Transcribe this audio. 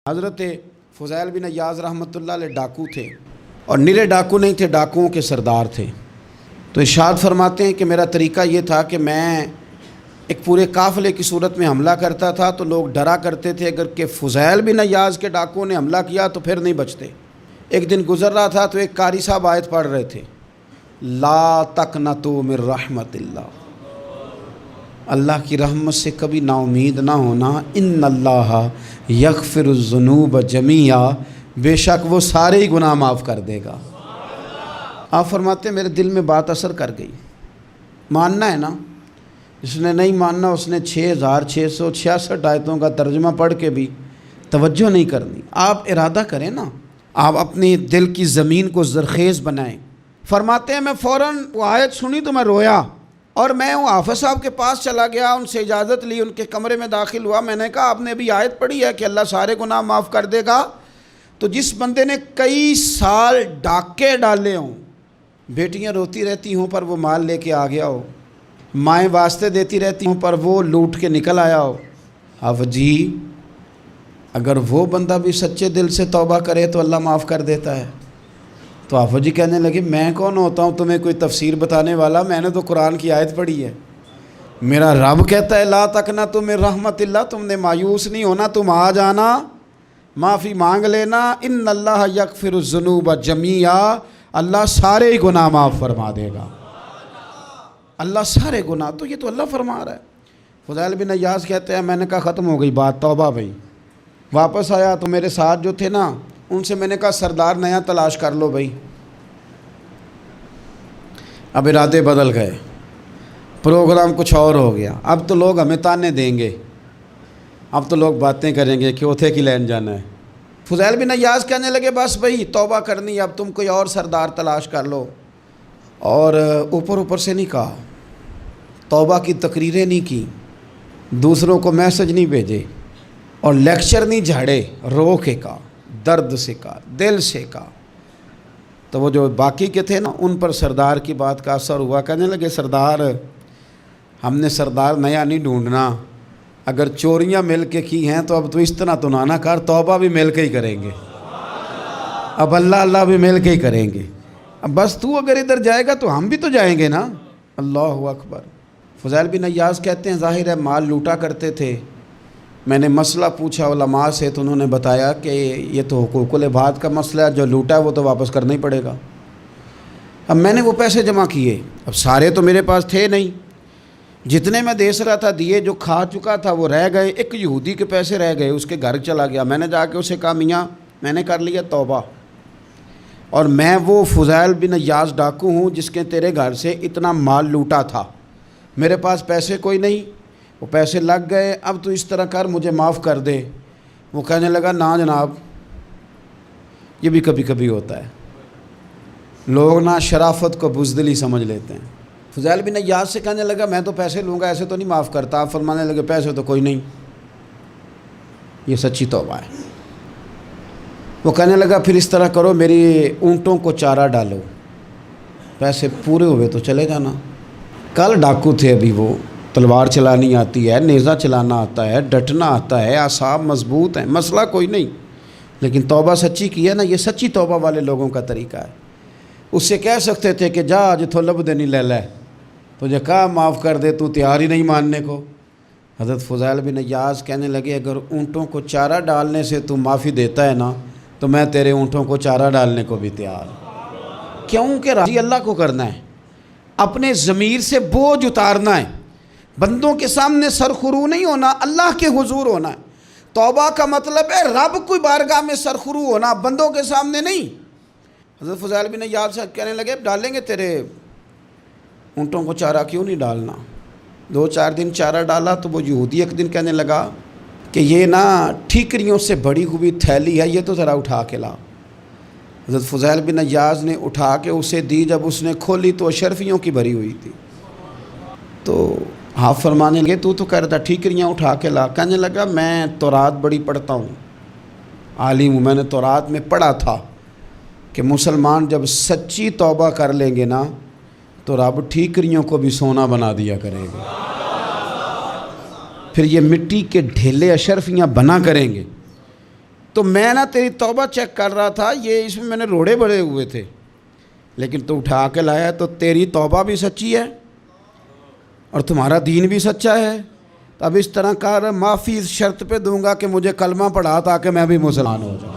حضرت فضیل بن عیاض رحمۃ اللہ علیہ ڈاکو تھے، اور نرے ڈاکو نہیں تھے، ڈاکوؤں کے سردار تھے۔ تو ارشاد فرماتے ہیں کہ میرا طریقہ یہ تھا کہ میں ایک پورے قافلے کی صورت میں حملہ کرتا تھا تو لوگ ڈرا کرتے تھے اگر کہ فضیل بن عیاض کے ڈاکوؤں نے حملہ کیا تو پھر نہیں بچتے۔ ایک دن گزر رہا تھا تو ایک قاری صاحب آیت پڑھ رہے تھے، لا تقنطوا من رحمت اللہ، اللہ کی رحمت سے کبھی نا امید نہ ہونا، ان اللہ یغفر الذنوب جمیعا، بے شک وہ سارے ہی گناہ معاف کر دے گا۔ آپ فرماتے ہیں میرے دل میں بات اثر کر گئی، ماننا ہے نا۔ جس نے نہیں ماننا اس نے 6666 آیتوں کا ترجمہ پڑھ کے بھی توجہ نہیں کرنی۔ آپ ارادہ کریں نا، آپ اپنی دل کی زمین کو زرخیز بنائیں۔ فرماتے ہیں میں فوراً وہ آیت سنی تو میں رویا، اور میں وہ حافظ صاحب کے پاس چلا گیا، ان سے اجازت لی، ان کے کمرے میں داخل ہوا۔ میں نے کہا آپ نے ابھی آیت پڑھی ہے کہ اللہ سارے گناہ معاف کر دے گا؟ تو جس بندے نے کئی سال ڈاکے ڈالے ہوں، بیٹیاں روتی رہتی ہوں پر وہ مال لے کے آ گیا ہو، مائیں واسطے دیتی رہتی ہوں پر وہ لوٹ کے نکل آیا ہو، اب جی اگر وہ بندہ بھی سچے دل سے توبہ کرے تو اللہ معاف کر دیتا ہے۔ تو آفو جی کہنے لگے میں کون ہوتا ہوں تمہیں کوئی تفسیر بتانے والا، میں نے تو قرآن کی آیت پڑھی ہے، میرا رب کہتا ہے لا تقنطوا من رحمت اللہ، تم نے مایوس نہیں ہونا، تم آ جانا، معافی مانگ لینا، ان اللہ یغفر الذنوب جمیعا، اللہ سارے ہی گناہ معاف فرما دے گا، اللہ سارے گناہ۔ تو یہ تو اللہ فرما رہا ہے۔ فضیل بن عیاض کہتے ہیں میں نے کہا ختم ہو گئی بات، توبہ بھائی۔ واپس آیا تو میرے ساتھ جو تھے نا ان سے میں نے کہا سردار نیا تلاش کر لو بھائی۔ اب ارادے بدل گئے، پروگرام کچھ اور ہو گیا۔ اب تو لوگ ہمیں تانے دیں گے، اب تو لوگ باتیں کریں گے کہ اوتھے کی لین جانا ہے۔ فضیل بن عیاض کہنے لگے بس بھائی توبہ کرنی، اب تم کوئی اور سردار تلاش کر لو۔ اور اوپر سے نہیں کہا، توبہ کی تقریریں نہیں کی، دوسروں کو میسج نہیں بھیجے، اور لیکچر نہیں جھاڑے، رو کے کہا، درد سے کہا، دل سے کہا۔ تو وہ جو باقی کے تھے نا ان پر سردار کی بات کا اثر ہوا، کہنے لگے سردار ہم نے سردار نیا نہیں ڈھونڈنا، اگر چوریاں مل کے کی ہیں تو اب تو اس طرح تو نہ کر، توبہ بھی مل کے ہی کریں گے، اب اللہ بھی مل کے ہی کریں گے، اب بس تو اگر ادھر جائے گا تو ہم بھی تو جائیں گے نا۔ اللہ اکبر۔ فضیل بن عیاض کہتے ہیں ظاہر ہے مال لوٹا کرتے تھے، میں نے مسئلہ پوچھا علماء سے تو انہوں نے بتایا کہ یہ تو حقوق العباد کا مسئلہ ہے، جو لوٹا ہے وہ تو واپس کرنا ہی پڑے گا۔ اب میں نے وہ پیسے جمع کیے، اب سارے تو میرے پاس تھے نہیں، جتنے میں دے رہا تھا دیے، جو کھا چکا تھا وہ رہ گئے، ایک یہودی کے پیسے رہ گئے، اس کے گھر چلا گیا۔ میں نے جا کے اسے کہا میاں میں نے کر لیا توبہ، اور میں وہ فضیل بن عیاض ڈاکو ہوں جس کے تیرے گھر سے اتنا مال لوٹا تھا، میرے پاس پیسے کوئی نہیں، وہ پیسے لگ گئے، اب تو اس طرح کر مجھے معاف کر دے۔ وہ کہنے لگا نا جناب، یہ بھی کبھی کبھی ہوتا ہے، لوگ نا شرافت کو بزدلی سمجھ لیتے ہیں۔ فضیل بن عیاض سے کہنے لگا میں تو پیسے لوں گا، ایسے تو نہیں معاف کرتا۔ آپ فرمانے لگے پیسے تو کوئی نہیں، یہ سچی توبہ ہے۔ وہ کہنے لگا پھر اس طرح کرو میری اونٹوں کو چارہ ڈالو، پیسے پورے ہوئے تو چلے جانا۔ کل ڈاکو تھے، ابھی وہ تلوار چلانی آتی ہے، نیزہ چلانا آتا ہے، ڈٹنا آتا ہے، اعصاب مضبوط ہیں، مسئلہ کوئی نہیں، لیکن توبہ سچی کی ہے نا، یہ سچی توبہ والے لوگوں کا طریقہ ہے۔ اس سے کہہ سکتے تھے کہ جا جتھوں لب دینی لے لے، تجھے کہا معاف کر دے، تو تیار ہی نہیں ماننے کو۔ حضرت فضیل بن عیاض کہنے لگے اگر اونٹوں کو چارہ ڈالنے سے تو معافی دیتا ہے نا تو میں تیرے اونٹوں کو چارہ ڈالنے کو بھی تیار ہوں۔ کیونکہ راضی اللہ کو کرنا ہے، اپنے ضمیر سے بوجھ اتارنا ہے، بندوں کے سامنے سرخرو نہیں ہونا، اللہ کے حضور ہونا ہے۔ توبہ کا مطلب ہے رب کی بارگاہ میں سرخرو ہونا، بندوں کے سامنے نہیں۔ حضرت فضیل بن عیاض سے کہنے لگے ڈالیں گے تیرے اونٹوں کو چارہ، کیوں نہیں ڈالنا؟ 2-4 دن چارہ ڈالا تو وہ یہودی ایک دن کہنے لگا کہ یہ نا ٹھیکریوں سے بڑی ہوئی تھیلی ہے، یہ تو ذرا اٹھا کے لا۔ حضرت فضیل بن عیاض نے اٹھا کے اسے دی، جب اس نے کھولی تو اشرفیوں کی بھری ہوئی تھی۔ تو آپ فرمانے لگے تو کہہ رہا تھا ٹھیکریاں اٹھا کے لا۔ کہنے لگا میں تورات بڑی پڑھتا ہوں، عالم ہوں، میں نے تورات میں پڑھا تھا کہ مسلمان جب سچی توبہ کر لیں گے نا تو رب ٹھیکریوں کو بھی سونا بنا دیا کرے گا، پھر یہ مٹی کے ڈھیلے اشرفیاں بنا کریں گے۔ تو میں نا تیری توبہ چیک کر رہا تھا، یہ اس میں میں نے روڑے بڑے ہوئے تھے، لیکن تو اٹھا کے لایا تو تیری توبہ بھی سچی ہے اور تمہارا دین بھی سچا ہے۔ اب اس طرح کر، معافی اس شرط پہ دوں گا کہ مجھے کلمہ پڑھا تاکہ میں بھی مسلمان ہو جاؤں۔